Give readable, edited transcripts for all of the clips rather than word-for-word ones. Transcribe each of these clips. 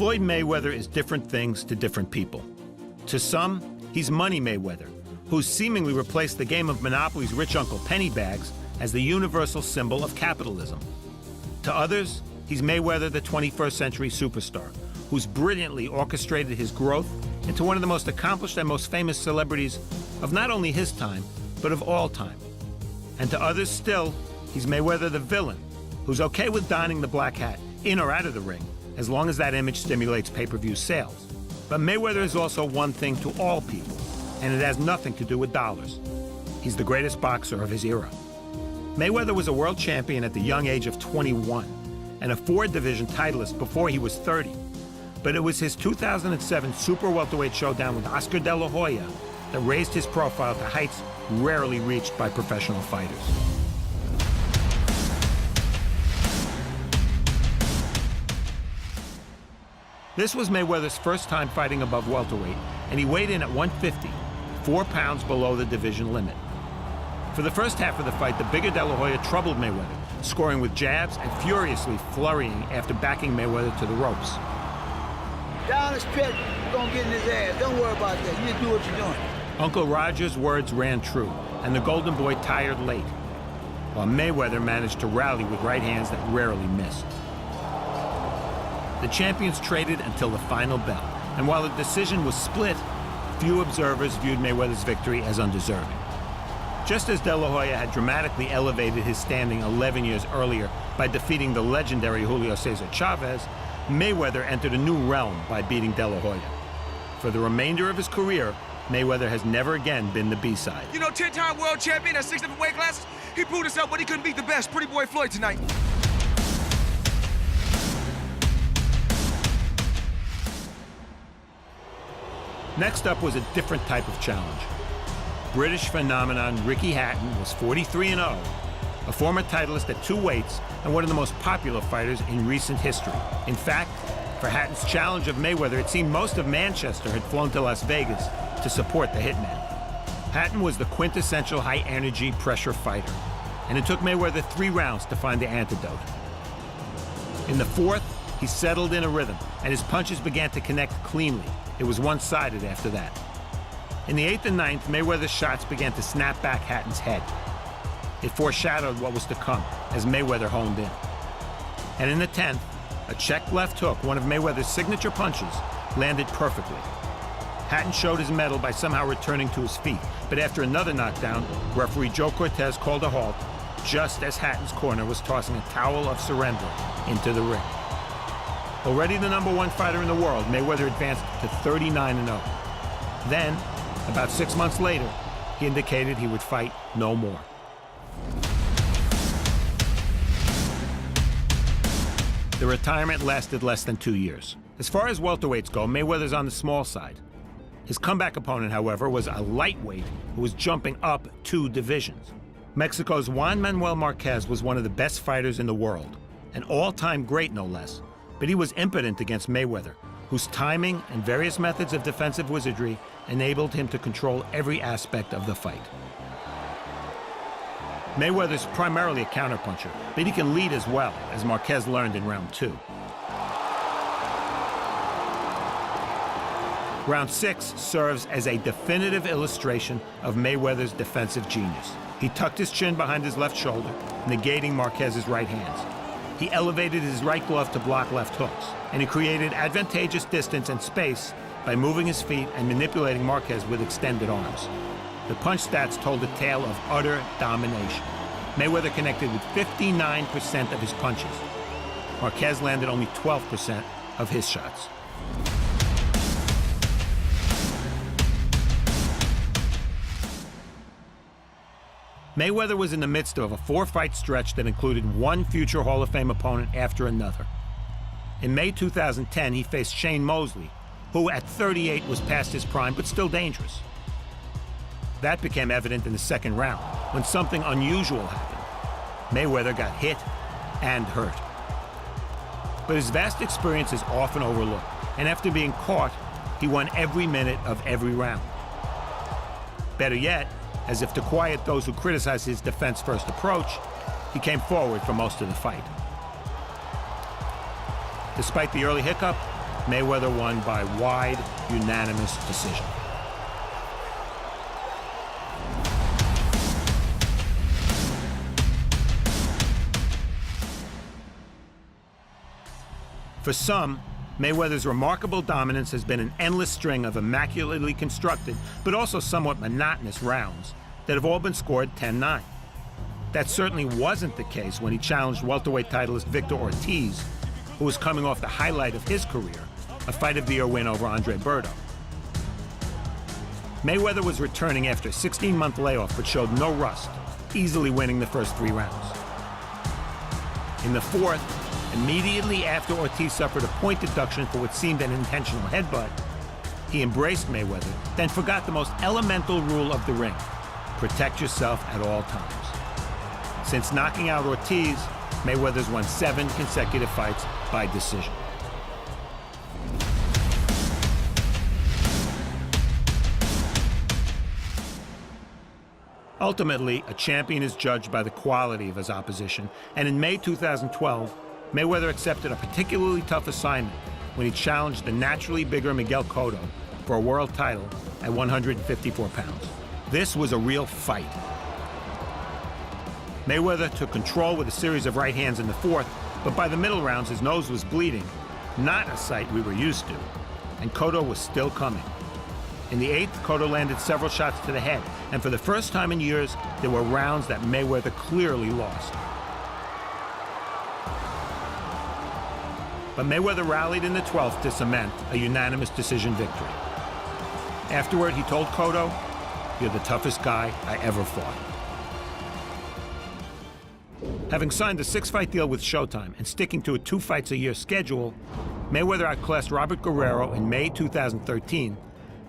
Floyd Mayweather is different things to different people. To some, he's Money Mayweather, who's seemingly replaced the game of Monopoly's rich Uncle Pennybags as the universal symbol of capitalism. To others, he's Mayweather, the 21st century superstar, who's brilliantly orchestrated his growth into one of the most accomplished and most famous celebrities of not only his time, but of all time. And to others still, he's Mayweather the villain, who's okay with donning the black hat, in or out of the ring, as long as that image stimulates pay-per-view sales. But Mayweather is also one thing to all people, and it has nothing to do with dollars. He's the greatest boxer of his era. Mayweather was a world champion at the young age of 21, and a four-division titleist before he was 30. But it was his 2007 super welterweight showdown with Oscar De La Hoya that raised his profile to heights rarely reached by professional fighters. This was Mayweather's first time fighting above welterweight, and he weighed in at 150, 4 pounds below the division limit. For the first half of the fight, the bigger De La Hoya troubled Mayweather, scoring with jabs and furiously flurrying after backing Mayweather to the ropes. Down this pit, you're gonna get in his ass. Don't worry about that. You just do what you're doing. Uncle Roger's words ran true, and the Golden Boy tired late, while Mayweather managed to rally with right hands that rarely missed. The champions traded until the final bell, and while the decision was split, few observers viewed Mayweather's victory as undeserving. Just as De La Hoya had dramatically elevated his standing 11 years earlier by defeating the legendary Julio Cesar Chavez, Mayweather entered a new realm by beating De La Hoya. For the remainder of his career, Mayweather has never again been the B-side. You know, 10-time world champion at 6 different weight classes, he proved himself, but he couldn't beat the best, Pretty Boy Floyd tonight. Next up was a different type of challenge. British phenomenon Ricky Hatton was 43-0, a former titleist at 2 weights and one of the most popular fighters in recent history. In fact, for Hatton's challenge of Mayweather, it seemed most of Manchester had flown to Las Vegas to support the hitman. Hatton was the quintessential high-energy pressure fighter, and it took Mayweather 3 rounds to find the antidote. In the 4th, he settled in a rhythm, and his punches began to connect cleanly. It was one-sided after that. In the 8th and 9th, Mayweather's shots began to snap back Hatton's head. It foreshadowed what was to come as Mayweather honed in. And in the 10th, a check left hook, one of Mayweather's signature punches, landed perfectly. Hatton showed his mettle by somehow returning to his feet, but after another knockdown, referee Joe Cortez called a halt just as Hatton's corner was tossing a towel of surrender into the ring. Already the #1 fighter in the world, Mayweather advanced to 39-0. Then, about 6 months later, he indicated he would fight no more. The retirement lasted less than 2 years. As far as welterweights go, Mayweather's on the small side. His comeback opponent, however, was a lightweight who was jumping up 2 divisions. Mexico's Juan Manuel Marquez was one of the best fighters in the world, an all-time great no less, but he was impotent against Mayweather, whose timing and various methods of defensive wizardry enabled him to control every aspect of the fight. Mayweather's primarily a counterpuncher, but he can lead as well, as Marquez learned in round 2. Round 6 serves as a definitive illustration of Mayweather's defensive genius. He tucked his chin behind his left shoulder, negating Marquez's right hands. He elevated his right glove to block left hooks, and he created advantageous distance and space by moving his feet and manipulating Marquez with extended arms. The punch stats told a tale of utter domination. Mayweather connected with 59% of his punches. Marquez landed only 12% of his shots. Mayweather was in the midst of a 4-fight stretch that included one future Hall of Fame opponent after another. In May 2010, he faced Shane Mosley, who at 38 was past his prime but still dangerous. That became evident in the 2nd round, when something unusual happened. Mayweather got hit and hurt. But his vast experience is often overlooked, and after being caught, he won every minute of every round. Better yet, as if to quiet those who criticize his defense-first approach, he came forward for most of the fight. Despite the early hiccup, Mayweather won by wide, unanimous decision. For some, Mayweather's remarkable dominance has been an endless string of immaculately constructed, but also somewhat monotonous rounds that have all been scored 10-9. That certainly wasn't the case when he challenged welterweight titleist Victor Ortiz, who was coming off the highlight of his career, a Fight of the Year win over Andre Berto. Mayweather was returning after a 16-month layoff, but showed no rust, easily winning the first 3 rounds. In the fourth, immediately after Ortiz suffered a point deduction for what seemed an intentional headbutt, he embraced Mayweather, then forgot the most elemental rule of the ring: protect yourself at all times. Since knocking out Ortiz, Mayweather's won 7 consecutive fights by decision. Ultimately, a champion is judged by the quality of his opposition, and in May 2012, Mayweather accepted a particularly tough assignment when he challenged the naturally bigger Miguel Cotto for a world title at 154 pounds. This was a real fight. Mayweather took control with a series of right hands in the fourth, but by the middle rounds his nose was bleeding, not a sight we were used to, and Cotto was still coming. In the eighth, Cotto landed several shots to the head, and for the first time in years, there were rounds that Mayweather clearly lost. But Mayweather rallied in the 12th to cement a unanimous decision victory. Afterward, he told Cotto, "You're the toughest guy I ever fought." Having signed a 6-fight deal with Showtime and sticking to a 2-fights-a-year schedule, Mayweather outclassed Robert Guerrero in May 2013,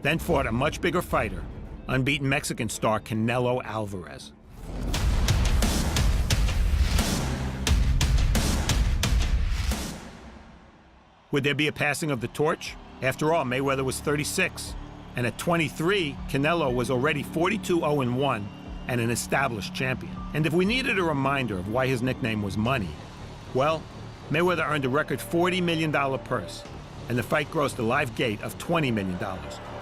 then fought a much bigger fighter, unbeaten Mexican star Canelo Alvarez. Would there be a passing of the torch? After all, Mayweather was 36, and at 23, Canelo was already 42-0-1 and an established champion. And if we needed a reminder of why his nickname was Money, well, Mayweather earned a record $40 million purse, and the fight grossed a live gate of $20 million,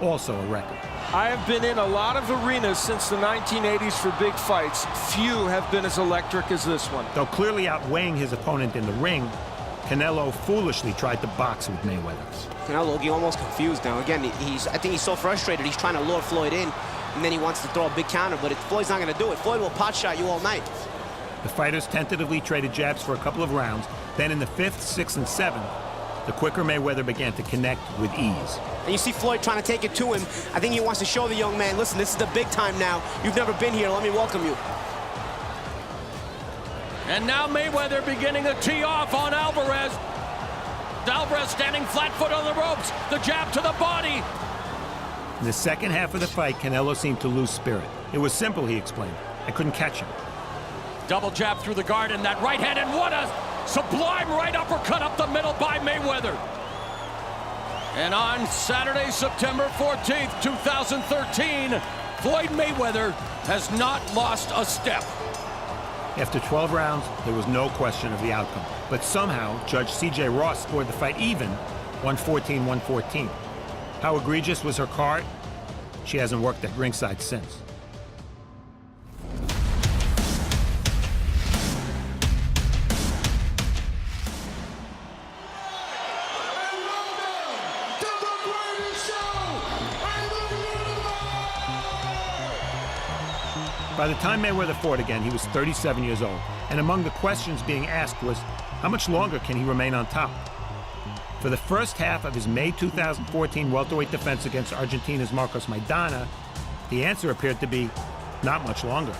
also a record. I have been in a lot of arenas since the 1980s for big fights. Few have been as electric as this one. Though clearly outweighing his opponent in the ring, Canelo foolishly tried to box with Mayweather. Canelo looking almost confused now. Again, I think he's so frustrated. He's trying to lure Floyd in, and then he wants to throw a big counter, but Floyd's not going to do it. Floyd will pot shot you all night. The fighters tentatively traded jabs for a couple of rounds. Then in the 5th, 6th, and 7th, the quicker Mayweather began to connect with ease. And you see Floyd trying to take it to him. I think he wants to show the young man, listen, this is the big time now. You've never been here. Let me welcome you. And now Mayweather beginning to tee off on Alvarez. Alvarez standing flat-foot on the ropes. The jab to the body. In the second half of the fight, Canelo seemed to lose spirit. It was simple, he explained. I couldn't catch him. Double jab through the guard, and that right hand, and what a sublime right uppercut up the middle by Mayweather. And on Saturday, September 14th, 2013, Floyd Mayweather has not lost a step. After 12 rounds, there was no question of the outcome. But somehow, Judge C.J. Ross scored the fight even, 114-114. How egregious was her card? She hasn't worked at ringside since. By the time Mayweather fought again, he was 37 years old, and among the questions being asked was, how much longer can he remain on top? For the first half of his May 2014 welterweight defense against Argentina's Marcos Maidana, the answer appeared to be, not much longer.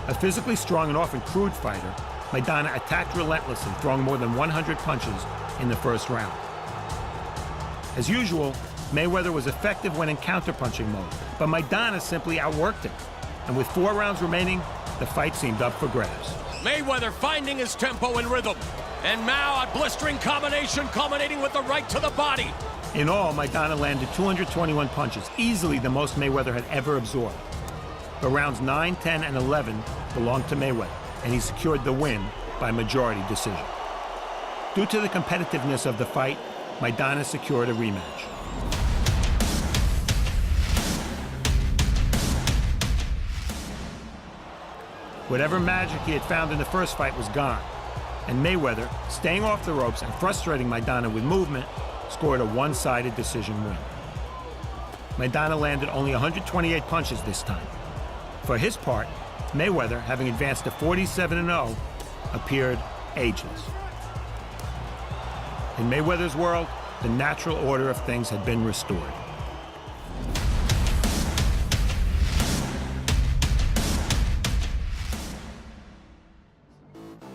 A physically strong and often crude fighter, Maidana attacked relentlessly, throwing more than 100 punches in the first round. As usual, Mayweather was effective when in counterpunching mode, but Maidana simply outworked him. And with 4 rounds remaining, the fight seemed up for grabs. Mayweather finding his tempo and rhythm. And now a blistering combination culminating with the right to the body. In all, Maidana landed 221 punches, easily the most Mayweather had ever absorbed. But rounds 9, 10, and 11 belonged to Mayweather, and he secured the win by majority decision. Due to the competitiveness of the fight, Maidana secured a rematch. Whatever magic he had found in the first fight was gone, and Mayweather, staying off the ropes and frustrating Maidana with movement, scored a one-sided decision win. Maidana landed only 128 punches this time. For his part, Mayweather, having advanced to 47-0, appeared ageless. In Mayweather's world, the natural order of things had been restored.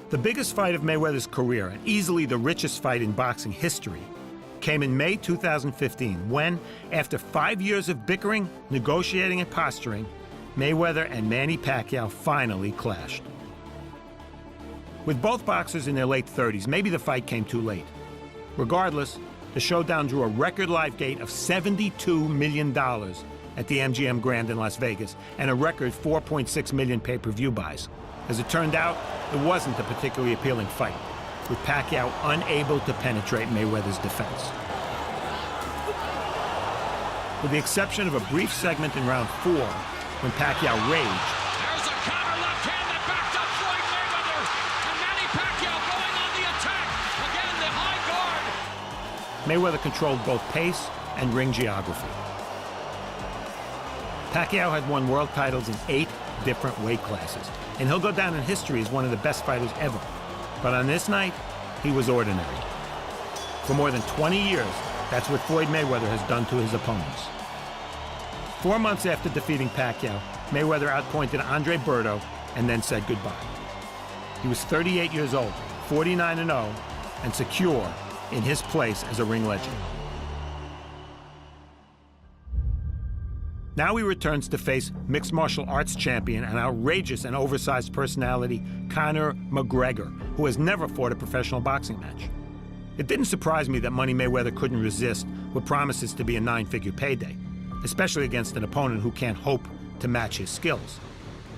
The biggest fight of Mayweather's career, and easily the richest fight in boxing history, came in May 2015 when, after 5 years of bickering, negotiating, and posturing, Mayweather and Manny Pacquiao finally clashed. With both boxers in their late 30s, maybe the fight came too late. Regardless, the showdown drew a record live gate of $72 million at the MGM Grand in Las Vegas and a record 4.6 million pay-per-view buys. As it turned out, it wasn't a particularly appealing fight, with Pacquiao unable to penetrate Mayweather's defense. With the exception of a brief segment in round 4, when Pacquiao raged, There's a counter left hand that backed up Floyd Mayweather. And Manny Pacquiao going on the attack. Again, the high guard. Mayweather controlled both pace and ring geography. Pacquiao had won world titles in 8 different weight classes, and he'll go down in history as one of the best fighters ever. But on this night, he was ordinary. For more than 20 years, that's what Floyd Mayweather has done to his opponents. 4 months after defeating Pacquiao, Mayweather outpointed Andre Berto and then said goodbye. He was 38 years old, 49-0, and secure in his place as a ring legend. Now he returns to face mixed martial arts champion and outrageous and oversized personality Conor McGregor, who has never fought a professional boxing match. It didn't surprise me that Money Mayweather couldn't resist what promises to be a 9-figure payday, especially against an opponent who can't hope to match his skills.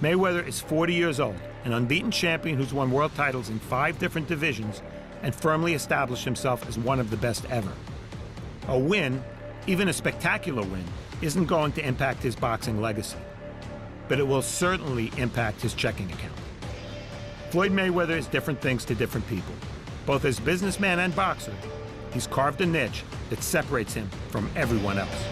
Mayweather is 40 years old, an unbeaten champion who's won world titles in 5 different divisions and firmly established himself as one of the best ever. A win, even a spectacular win, isn't going to impact his boxing legacy, but it will certainly impact his checking account. Floyd Mayweather is different things to different people. Both as businessman and boxer, he's carved a niche that separates him from everyone else.